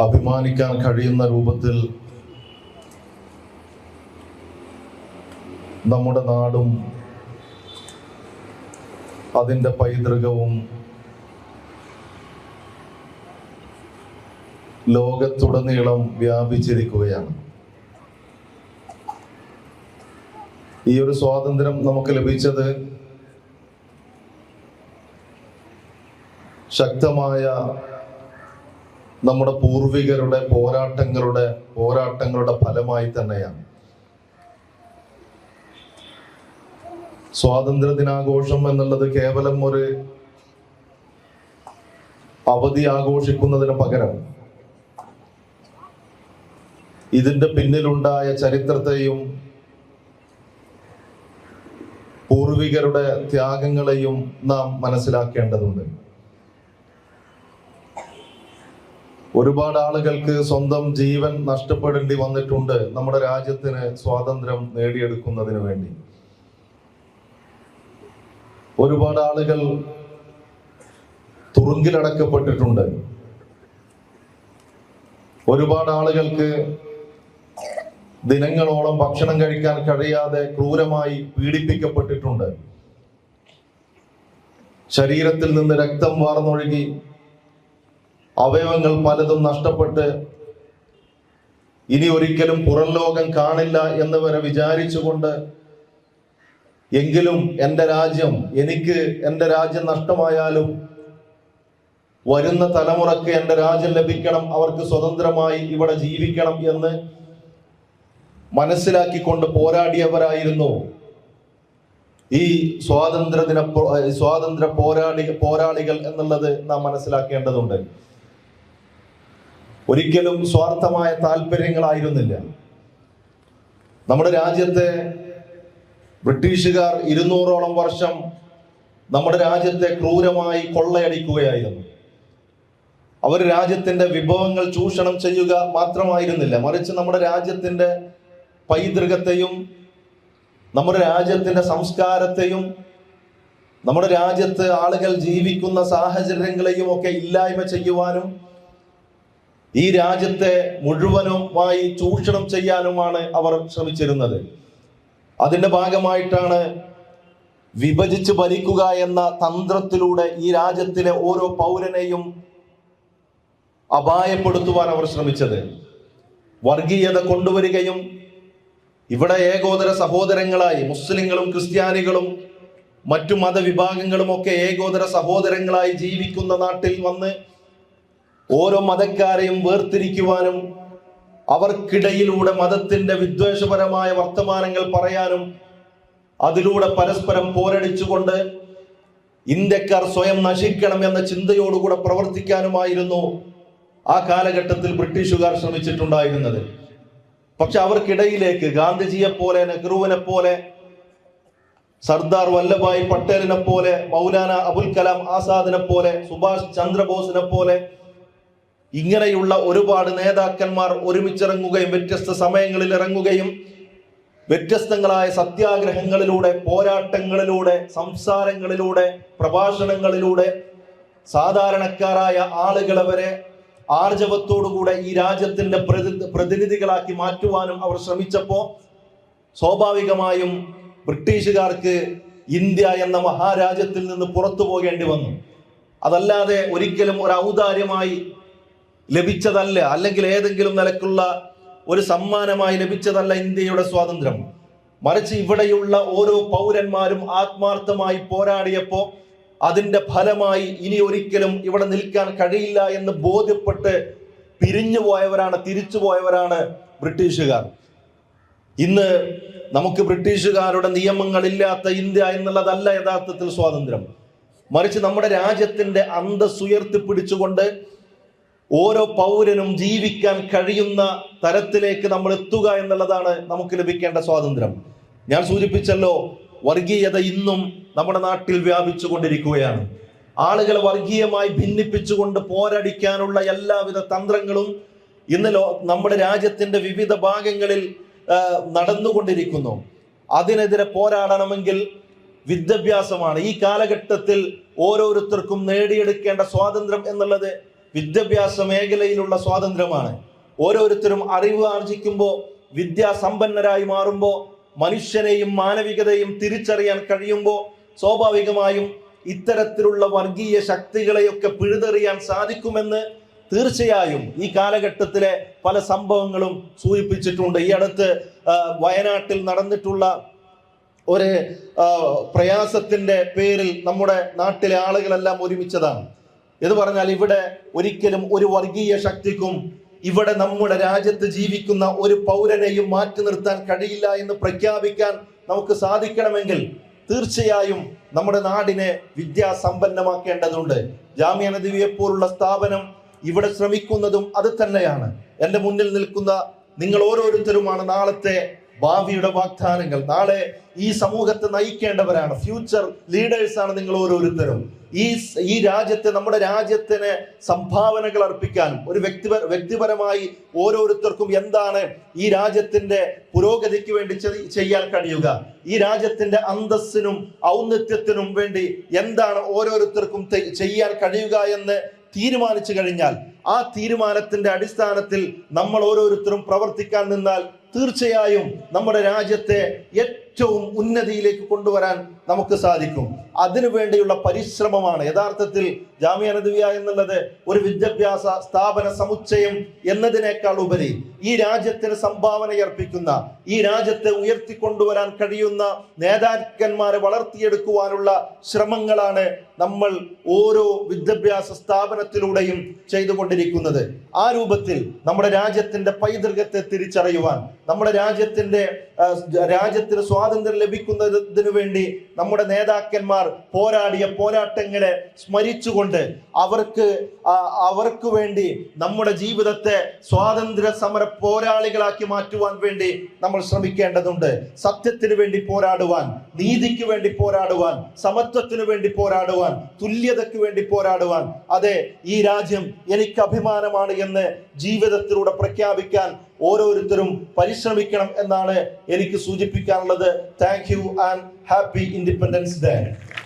അഭിമാനിക്കാൻ കഴിയുന്ന രൂപത്തിൽ നമ്മുടെ നാടും അതിൻ്റെ പൈതൃകവും ലോകത്തുടനീളം വ്യാപിച്ചിരിക്കുകയാണ്. ഈ ഒരു സ്വാതന്ത്ര്യം നമുക്ക് ലഭിച്ചത് ശക്തമായ നമ്മുടെ പൂർവികരുടെ പോരാട്ടങ്ങളുടെ ഫലമായി തന്നെയാണ്. സ്വാതന്ത്ര്യ ദിനാഘോഷം എന്നുള്ളത് കേവലം ഒരു അവധി ആഘോഷിക്കുന്നതിന് പകരം ഇതിന്റെ പിന്നിലുണ്ടായ ചരിത്രത്തെയും പൂർവികരുടെ ത്യാഗങ്ങളെയും നാം മനസ്സിലാക്കേണ്ടതുണ്ട്. ഒരുപാട് ആളുകൾക്ക് സ്വന്തം ജീവൻ നഷ്ടപ്പെടേണ്ടി വന്നിട്ടുണ്ട് നമ്മുടെ രാജ്യത്തിന് സ്വാതന്ത്ര്യം നേടിയെടുക്കുന്നതിന് വേണ്ടി. ഒരുപാട് ആളുകൾ തുറുങ്കിലടക്കപ്പെട്ടിട്ടുണ്ട്. ഒരുപാട് ആളുകൾക്ക് ദിനങ്ങളോളം ഭക്ഷണം കഴിക്കാൻ കഴിയാതെ ക്രൂരമായി പീഡിപ്പിക്കപ്പെട്ടിട്ടുണ്ട്. ശരീരത്തിൽ നിന്ന് രക്തം വാർന്നൊഴുകി അവയവങ്ങൾ പലതും നഷ്ടപ്പെട്ട് ഇനി ഒരിക്കലും പുറം ലോകം കാണില്ല എന്ന് വരെ വിചാരിച്ചുകൊണ്ട് എങ്കിലും എൻ്റെ രാജ്യം നഷ്ടമായാലും വരുന്ന തലമുറക്ക് എൻ്റെ രാജ്യം ലഭിക്കണം, അവർക്ക് സ്വതന്ത്രമായി ഇവിടെ ജീവിക്കണം എന്ന് മനസ്സിലാക്കിക്കൊണ്ട് പോരാടിയവരായിരുന്നു ഈ സ്വാതന്ത്ര്യ പോരാളികൾ എന്നുള്ളത് നാം മനസ്സിലാക്കേണ്ടതുണ്ട്. ഒരിക്കലും സ്വാർത്ഥമായ താല്പര്യങ്ങളായിരുന്നില്ല. നമ്മുടെ രാജ്യത്തെ ബ്രിട്ടീഷുകാർ 200ഓളം വർഷം നമ്മുടെ രാജ്യത്തെ ക്രൂരമായി കൊള്ളയടിക്കുകയായിരുന്നു. അവർ രാജ്യത്തിന്റെ വിഭവങ്ങൾ ചൂഷണം ചെയ്യുക മാത്രമായിരുന്നില്ല, മറിച്ച് നമ്മുടെ രാജ്യത്തിന്റെ പൈതൃകത്തെയും നമ്മുടെ രാജ്യത്തിന്റെ സംസ്കാരത്തെയും നമ്മുടെ രാജ്യത്ത് ആളുകൾ ജീവിക്കുന്ന സാഹചര്യങ്ങളെയും ഒക്കെ ഇല്ലായ്മ ചെയ്യുവാനും ഈ രാജ്യത്തെ മുഴുവനുമായി ചൂഷണം ചെയ്യാനുമാണ് അവർ ശ്രമിച്ചിരുന്നത്. അതിന്റെ ഭാഗമായിട്ടാണ് വിഭജിച്ച് ഭരിക്കുക എന്ന തന്ത്രത്തിലൂടെ ഈ രാജ്യത്തിലെ ഓരോ പൗരനെയും അപായപ്പെടുത്തുവാൻ അവർ ശ്രമിച്ചത്. വർഗീയത കൊണ്ടുവരികയും ഇവിടെ ഏകോദര സഹോദരങ്ങളായി മുസ്ലിങ്ങളും ക്രിസ്ത്യാനികളും മറ്റു മതവിഭാഗങ്ങളും ഒക്കെ ഏകോദര സഹോദരങ്ങളായി ജീവിക്കുന്ന നാട്ടിൽ വന്ന് ഓരോ മതക്കാരെയും വേർതിരിക്കുവാനും അവർക്കിടയിലൂടെ മതത്തിന്റെ വിദ്വേഷപരമായ വർത്തമാനങ്ങൾ പറയാനും അതിലൂടെ പരസ്പരം പോരടിച്ചുകൊണ്ട് ഇന്ത്യക്കാർ സ്വയം നശിക്കണം എന്ന ചിന്തയോടുകൂടെ പ്രവർത്തിക്കാനുമായിരുന്നു ആ കാലഘട്ടത്തിൽ ബ്രിട്ടീഷുകാർ ശ്രമിച്ചിട്ടുണ്ടായിരുന്നത്. പക്ഷെ അവർക്കിടയിലേക്ക് ഗാന്ധിജിയെ പോലെ, നെഹ്റുവിനെ പോലെ, സർദാർ വല്ലഭായ് പട്ടേലിനെ പോലെ, മൗലാന അബുൽ കലാം ആസാദിനെ പോലെ, സുഭാഷ് ചന്ദ്രബോസിനെ പോലെ ഇങ്ങനെയുള്ള ഒരുപാട് നേതാക്കന്മാർ ഒരുമിച്ചിറങ്ങുകയും വ്യത്യസ്ത സമയങ്ങളിൽ ഇറങ്ങുകയും വ്യത്യസ്തങ്ങളായ സത്യാഗ്രഹങ്ങളിലൂടെ, പോരാട്ടങ്ങളിലൂടെ, സംസാരങ്ങളിലൂടെ, പ്രഭാഷണങ്ങളിലൂടെ സാധാരണക്കാരായ ആളുകളെ വരെ ആർജവത്തോടുകൂടെ ഈ രാജ്യത്തിന്റെ പ്രതിനിധികളാക്കി മാറ്റുവാനും അവർ ശ്രമിച്ചപ്പോൾ സ്വാഭാവികമായും ബ്രിട്ടീഷുകാർക്ക് ഇന്ത്യ എന്ന മഹാരാജ്യത്തിൽ നിന്ന് പുറത്തു പോകേണ്ടി വന്നു. അതല്ലാതെ ഒരിക്കലും ഒരു ഔദാര്യമായി ലഭിച്ചതല്ല, അല്ലെങ്കിൽ ഏതെങ്കിലും നിലക്കുള്ള ഒരു സമ്മാനമായി ലഭിച്ചതല്ല ഇന്ത്യയുടെ സ്വാതന്ത്ര്യം. മറിച്ച് ഇവിടെയുള്ള ഓരോ പൗരന്മാരും ആത്മാർത്ഥമായി പോരാടിയപ്പോൾ അതിന്റെ ഫലമായി ഇനി ഒരിക്കലും ഇവിടെ നിൽക്കാൻ കഴിയില്ല എന്ന് ബോധ്യപ്പെട്ട് തിരിച്ചു പോയവരാണ് ബ്രിട്ടീഷുകാർ. ഇന്ന് നമുക്ക് ബ്രിട്ടീഷുകാരുടെ നിയമങ്ങളില്ലാത്ത ഇന്ത്യ എന്നുള്ളതല്ല യഥാർത്ഥത്തിൽ സ്വാതന്ത്ര്യം. മറിച്ച് നമ്മുടെ രാജ്യത്തിന്റെ അന്തസ്സ് ഉയർത്തിപ്പിടിച്ചുകൊണ്ട് ഓരോ പൗരനും ജീവിക്കാൻ കഴിയുന്ന തരത്തിലേക്ക് നമ്മൾ എത്തുക എന്നുള്ളതാണ് നമുക്ക് ലഭിക്കേണ്ട സ്വാതന്ത്ര്യം. ഞാൻ സൂചിപ്പിച്ചല്ലോ, വർഗീയത ഇന്നും നമ്മുടെ നാട്ടിൽ വ്യാപിച്ചു കൊണ്ടിരിക്കുകയാണ്. ആളുകളെ വർഗീയമായി ഭിന്നിപ്പിച്ചുകൊണ്ട് പോരടിക്കാനുള്ള എല്ലാവിധ തന്ത്രങ്ങളും ഇന്ന് നമ്മുടെ രാജ്യത്തിന്റെ വിവിധ ഭാഗങ്ങളിൽ നടന്നുകൊണ്ടിരിക്കുന്നു. അതിനെതിരെ പോരാടണമെങ്കിൽ വിദ്യാഭ്യാസമാണ് ഈ കാലഘട്ടത്തിൽ ഓരോരുത്തർക്കും നേടിയെടുക്കേണ്ട സ്വാതന്ത്ര്യം എന്നുള്ളത്. വിദ്യാഭ്യാസ മേഖലയിലുള്ള സ്വാതന്ത്ര്യമാണ്. ഓരോരുത്തരും അറിവ് ആർജിക്കുമ്പോൾ, വിദ്യാസമ്പന്നരായി മാറുമ്പോൾ, മനുഷ്യനെയും മാനവികതയും തിരിച്ചറിയാൻ കഴിയുമ്പോൾ സ്വാഭാവികമായും ഇത്തരത്തിലുള്ള വർഗീയ ശക്തികളെയൊക്കെ പിഴുതെറിയാൻ സാധിക്കുമെന്ന് തീർച്ചയായും ഈ കാലഘട്ടത്തിലെ പല സംഭവങ്ങളും സൂചിപ്പിച്ചിട്ടുണ്ട്. ഈ അടുത്ത് വയനാട്ടിൽ നടന്നിട്ടുള്ള ഒരു പ്രയാസത്തിന്റെ പേരിൽ നമ്മുടെ നാട്ടിലെ ആളുകളെല്ലാം ഒരുമിച്ചതാണ്. എന്ന് പറഞ്ഞാൽ ഇവിടെ ഒരിക്കലും ഒരു വർഗീയ ശക്തിക്കും ഇവിടെ നമ്മുടെ രാജ്യത്ത് ജീവിക്കുന്ന ഒരു പൗരനെയും മാറ്റി നിർത്താൻ കഴിയില്ല എന്ന് പ്രഖ്യാപിക്കാൻ നമുക്ക് സാധിക്കണമെങ്കിൽ തീർച്ചയായും നമ്മുടെ നാടിനെ വിദ്യാസമ്പന്നമാക്കേണ്ടതുണ്ട്. ജാമിഅ നദവിയെ പോലുള്ള സ്ഥാപനം ഇവിടെ ശ്രമിക്കുന്നതും അത് തന്നെയാണ്. എൻ്റെ മുന്നിൽ നിൽക്കുന്ന നിങ്ങൾ ഓരോരുത്തരുമാണ് നാളത്തെ ഭാവിയുടെ വാഗ്ദാനങ്ങൾ. നാളെ ഈ സമൂഹത്തെ നയിക്കേണ്ടവരാണ്. ഫ്യൂച്ചർ ലീഡേഴ്സ് ആണ് നിങ്ങൾ ഓരോരുത്തരും. ഈ രാജ്യത്തെ, നമ്മുടെ രാജ്യത്തിന് സംഭാവനകൾ അർപ്പിക്കാനും ഒരു വ്യക്തിപരമായി ഓരോരുത്തർക്കും എന്താണ് ഈ രാജ്യത്തിന്റെ പുരോഗതിക്ക് വേണ്ടി ചെയ്യാൻ കഴിയുക, ഈ രാജ്യത്തിന്റെ അന്തസ്സിനും ഔന്നത്യത്തിനും വേണ്ടി എന്താണ് ഓരോരുത്തർക്കും ചെയ്യാൻ കഴിയുക എന്ന് തീരുമാനിച്ചു കഴിഞ്ഞാൽ ആ തീരുമാനത്തിന്റെ അടിസ്ഥാനത്തിൽ നമ്മൾ ഓരോരുത്തരും പ്രവർത്തിക്കാൻ നിന്നാൽ തീർച്ചയായും നമ്മുടെ രാജ്യത്തെ ഏറ്റവും ഉന്നതിയിലേക്ക് കൊണ്ടുവരാൻ നമുക്ക് സാധിക്കും. അതിനു വേണ്ടിയുള്ള പരിശ്രമമാണ് യഥാർത്ഥത്തിൽ ജാമിഅ നദവിയ എന്നുള്ളത് ഒരു വിദ്യാഭ്യാസ സ്ഥാപന സമുച്ചയം എന്നതിനേക്കാൾ ഉപരി ഈ രാജ്യത്തിന് സംഭാവനയർപ്പിക്കുന്ന, ഈ രാജ്യത്തെ ഉയർത്തിക്കൊണ്ടുവരാൻ കഴിയുന്ന നേതാക്കന്മാരെ വളർത്തിയെടുക്കുവാനുള്ള ശ്രമങ്ങളാണ് നമ്മൾ ഓരോ വിദ്യാഭ്യാസ സ്ഥാപനത്തിലൂടെയും ചെയ്തുകൊണ്ടിരിക്കുന്നത്. ആ രൂപത്തിൽ നമ്മുടെ രാജ്യത്തിന്റെ പൈതൃകത്തെ തിരിച്ചറിയുവാൻ, നമ്മുടെ രാജ്യത്തിന് സ്വാതന്ത്ര്യം ലഭിക്കുന്നതിന് വേണ്ടി നമ്മുടെ നേതാക്കന്മാർ പോരാടിയ പോരാട്ടങ്ങളെ സ്മരിച്ചുകൊണ്ട് അവർക്ക് വേണ്ടി നമ്മുടെ ജീവിതത്തെ സ്വാതന്ത്ര്യ സമര പോരാളികളാക്കി മാറ്റുവാൻ വേണ്ടി നമ്മൾ ശ്രമിക്കേണ്ടതുണ്ട്. സത്യത്തിന് വേണ്ടി പോരാടുവാൻ, നീതിക്ക് വേണ്ടി പോരാടുവാൻ, സമത്വത്തിന് വേണ്ടി പോരാടുവാൻ, തുല്യതയ്ക്ക് വേണ്ടി പോരാടുവാൻ, അതെ ഈ രാജ്യം എനിക്ക് അഭിമാനമാണ് എന്ന് ജീവിതത്തിലൂടെ പ്രഖ്യാപിക്കാൻ ഓരോരുത്തരും പരിശ്രമിക്കണം എന്നാണ് എനിക്ക് സൂചിപ്പിക്കാനുള്ളത്. Thank you and happy Independence day.